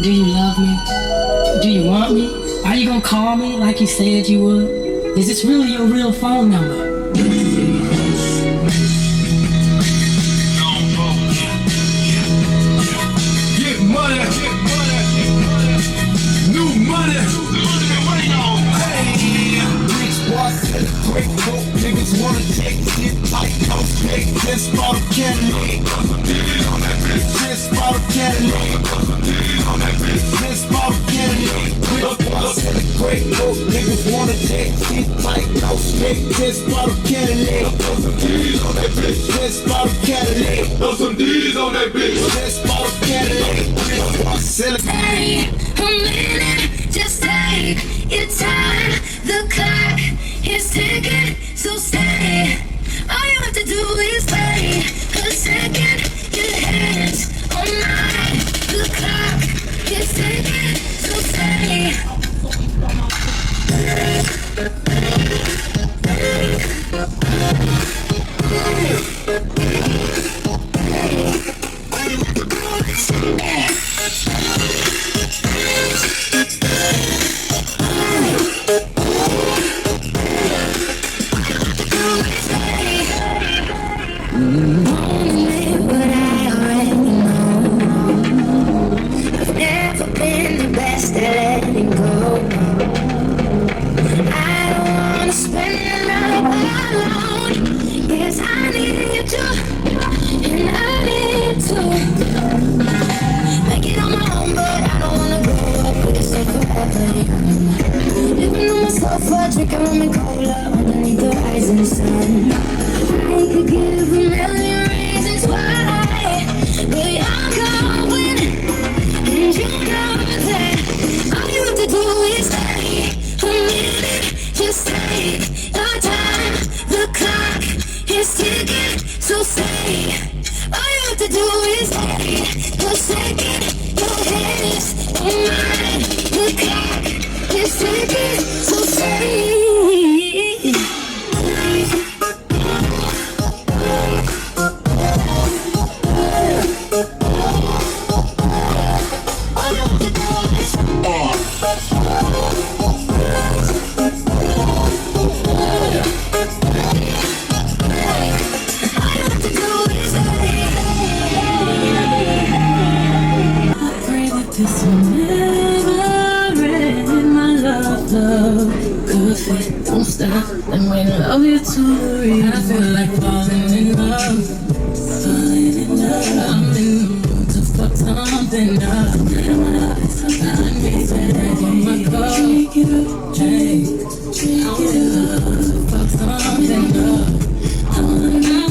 Do you love me? Do you want me? Are you gonna call me like you said you would? Is this really your real phone number? Get money, new money. Hey, rich boys celebrate, dope niggas wanna take shit like no snake. This bottle candy, this bottle candy, this bottle candy. Rich boys celebrate, dope niggas wanna take shit like no snake. This bottle candy, this bottle candy. Throw some D's on that bitch. This bottle candy. Stay a minute, just take your time. The clock is ticking, so stay. All you have to do is wait a second. Your hands on mine. The clock is ticking, so stay. Drinking rum and cola underneath the rising sun. I could give a million reasons why, but you're going, and you know that all you have to do is stay a minute, just take your time. The clock is ticking, so stay. All you have to do is wait a second. Your hands on mine. The clock is ticking, so stay. Don't stop and wait, love you to read. I feel like falling in love, falling in love. I'm in the mood to fuck something up. I need to break on my car. Drink it up, drink it up, fuck something up. I wanna go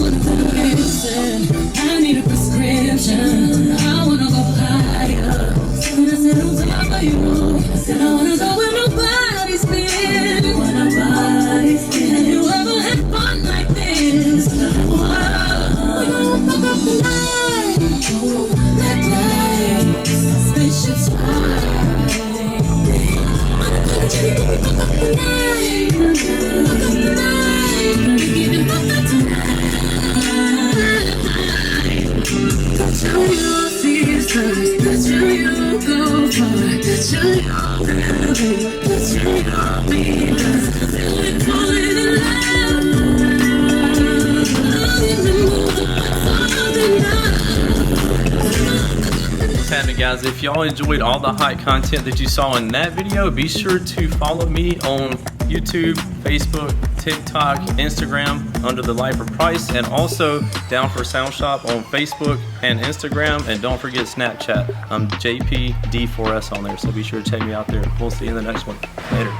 listen. I need a prescription. I wanna go higher. And I said, don't talk about you. I said, I wanna go where nobody's been. Have you ever had fun like this? Whoa, we gon' fuck up the night. That night, spaceships fly. I'm gonna fuck up the night. Fuck up the night. We getting fucked up tonight. Got you, sisters. Got you, go far. Got you, got you, me. What's happening, guys? If y'all enjoyed all the hot content that you saw in that video, be sure to follow me on YouTube, Facebook, TikTok, Instagram under the Lifer Price, and also Down for Sound Shop on Facebook and Instagram, and don't forget Snapchat. I'm JPD4S on there, so be sure to check me out there. We'll see you in the next one. Later.